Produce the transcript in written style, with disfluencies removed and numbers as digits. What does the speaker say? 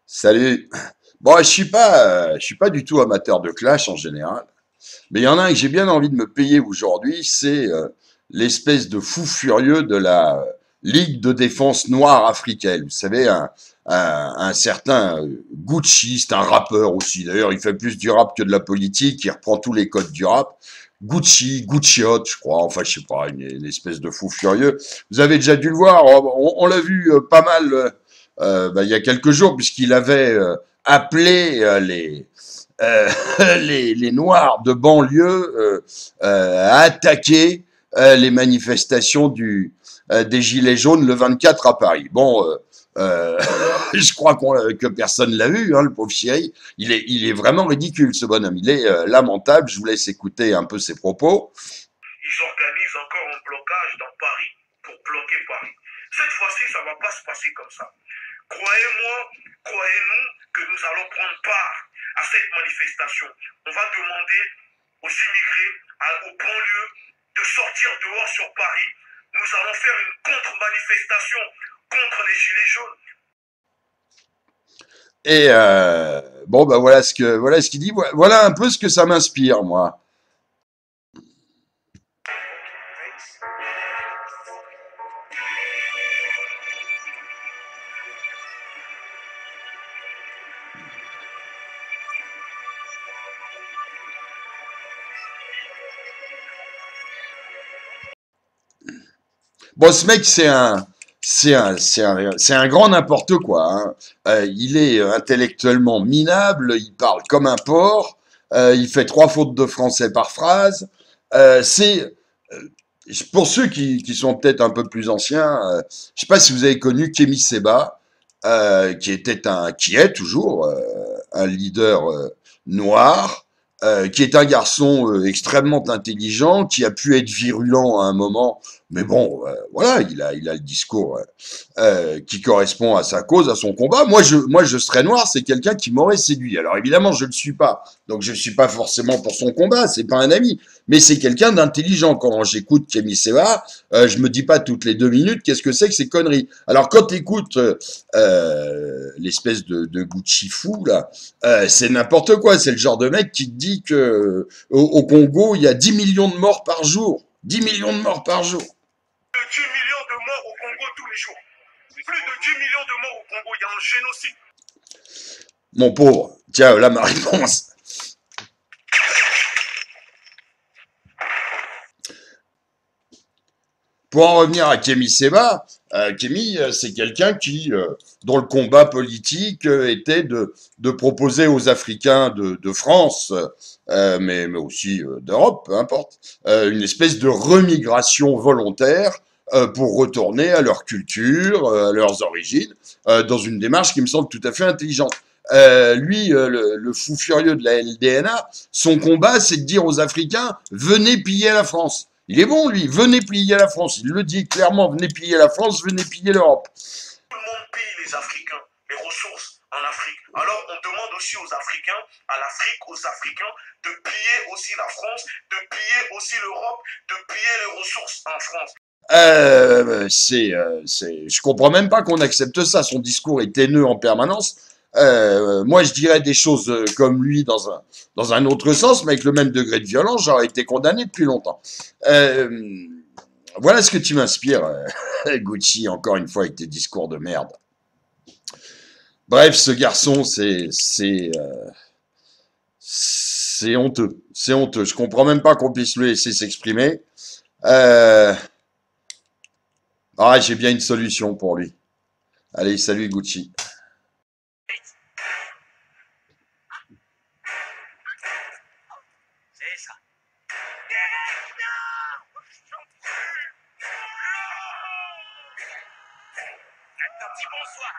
Salut. Bon, je suis pas du tout amateur de Clash en général, mais il y en a un que j'ai bien envie de me payer aujourd'hui, c'est l'espèce de fou furieux de la Ligue de défense noire africaine. Vous savez, un certain Gucci, c'est un rappeur aussi. D'ailleurs, il fait plus du rap que de la politique. Il reprend tous les codes du rap. Gucci, Gucciot, je crois. Enfin, je sais pas, une espèce de fou furieux. Vous avez déjà dû le voir. On l'a vu pas mal il y a quelques jours, puisqu'il avait appelé euh, les Noirs de banlieue à attaquer les manifestations des Gilets jaunes le 24 à Paris. Bon, je crois que personne l'a vu, hein, le pauvre chéri. Il est vraiment ridicule, ce bonhomme. Il est lamentable. Je vous laisse écouter un peu ses propos. Ils organisent encore un blocage dans Paris pour bloquer Paris. Cette fois-ci, ça ne va pas se passer comme ça. Croyez-moi, croyez-nous que nous allons prendre part à cette manifestation. On va demander aux immigrés, aux banlieues, de sortir dehors sur Paris. Nous allons faire une contre-manifestation contre les Gilets jaunes. Et bon, bah voilà ce qu'il dit. Voilà un peu ce que ça m'inspire, moi. Bon, ce mec, c'est un grand n'importe quoi, hein. Il est intellectuellement minable, il parle comme un porc, il fait trois fautes de français par phrase. C'est pour ceux qui sont peut-être un peu plus anciens, je sais pas si vous avez connu Kémy Séba, qui est toujours un leader noir, qui est un garçon extrêmement intelligent, qui a pu être virulent à un moment, mais bon, voilà, il a le discours qui correspond à sa cause, à son combat. Moi, je serais noir, c'est quelqu'un qui m'aurait séduit. Alors évidemment, je ne le suis pas, donc je ne suis pas forcément pour son combat, c'est pas un ami, mais c'est quelqu'un d'intelligent. Quand j'écoute Kémy Séba, je me dis pas toutes les 2 minutes qu'est-ce que c'est que ces conneries. Alors quand tu écoutes l'espèce de Gucci fou là, c'est n'importe quoi. C'est le genre de mec qui te dit que au Congo il y a 10 millions de morts par jour. 10 millions de morts par jour. Plus de 10 millions de morts au Congo tous les jours. Plus de 10 millions de morts au Congo, il y a un génocide. Mon pauvre, tiens, là ma réponse. Pour en revenir à Kémy Séba, Kémy, c'est quelqu'un dont le combat politique était de proposer aux Africains de France, mais aussi d'Europe, peu importe, une espèce de remigration volontaire pour retourner à leur culture, à leurs origines, dans une démarche qui me semble tout à fait intelligente. Lui, le fou furieux de la LDNA, son combat, c'est de dire aux Africains, venez piller la France. Il est bon, lui. Venez piller la France. Il le dit clairement. Venez piller la France, venez piller l'Europe. Tout le monde pille les Africains, les ressources en Afrique. Alors on demande aussi aux Africains, à l'Afrique, aux Africains, de piller aussi la France, de piller aussi l'Europe, de piller les ressources en France. Je comprends même pas qu'on accepte ça. Son discours est haineux en permanence. Moi, je dirais des choses comme lui dans un autre sens, mais avec le même degré de violence, j'aurais été condamné depuis longtemps. Euh, voilà ce que tu m'inspires, Gucci, encore une fois, avec tes discours de merde. Bref, ce garçon, c'est honteux. C'est honteux. Je comprends même pas qu'on puisse le laisser s'exprimer. Euh, j'ai bien une solution pour lui. Allez, salut Gucci. C'est ça. Un petit bonsoir.